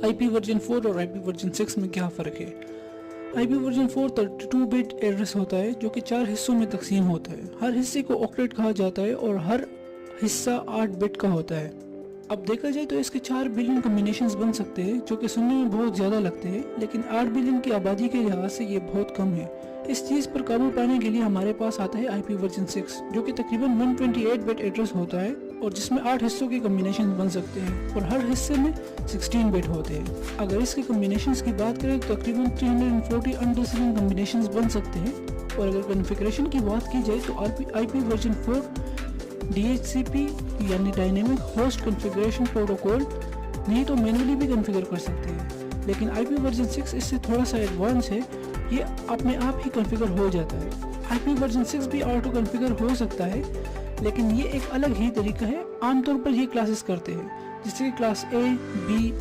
IP version 4 और IP version 6 में क्या फ़र्क है? IP वर्जन 4 32 बिट एड्रेस होता है जो कि 4 हिस्सों में तकसीम होता है। हर हिस्से को ऑक्टेट कहा जाता है और हर हिस्सा 8 बिट का होता है। अब देखा जाए तो इसके 4 बिलियन कम्बिनेशंस बन सकते हैं जो कि सुनने में बहुत ज़्यादा लगते हैं, लेकिन 8 बिलियन की आबादी के लिहाज से ये बहुत कम है। इस चीज़ पर काबू पाने के लिए हमारे पास आता है IP वर्जन 6 जो कि तकरीबन 128 बिट एड्रेस होता है और जिसमें 8 हिस्सों के कम्बिनेशन बन सकते हैं और हर हिस्से में 16 बिट होते हैं। अगर इसके कम्बिनेशंस की बात करें तो तकरीबन 340 अनडिफाइंड कम्बिनेशंस बन सकते हैं। और अगर कॉन्फ़िगरेशन की बात की जाए तो IP वर्जन 4 DHCP यानी डायनेमिक होस्ट कॉन्फ़िगरेशन प्रोटोकॉल नहीं तो मैनुअली भी कॉन्फ़िगर कर सकते हैं, लेकिन IP वर्जन 6 इससे थोड़ा सा एडवांस है, ये अपने आप ही कॉन्फ़िगर हो जाता है। IP वर्जन 6 भी ऑटो कॉन्फ़िगर हो सकता है, लेकिन ये एक अलग ही तरीका है। आमतौर पर ये क्लासेस करते हैं, जिससे क्लास A, B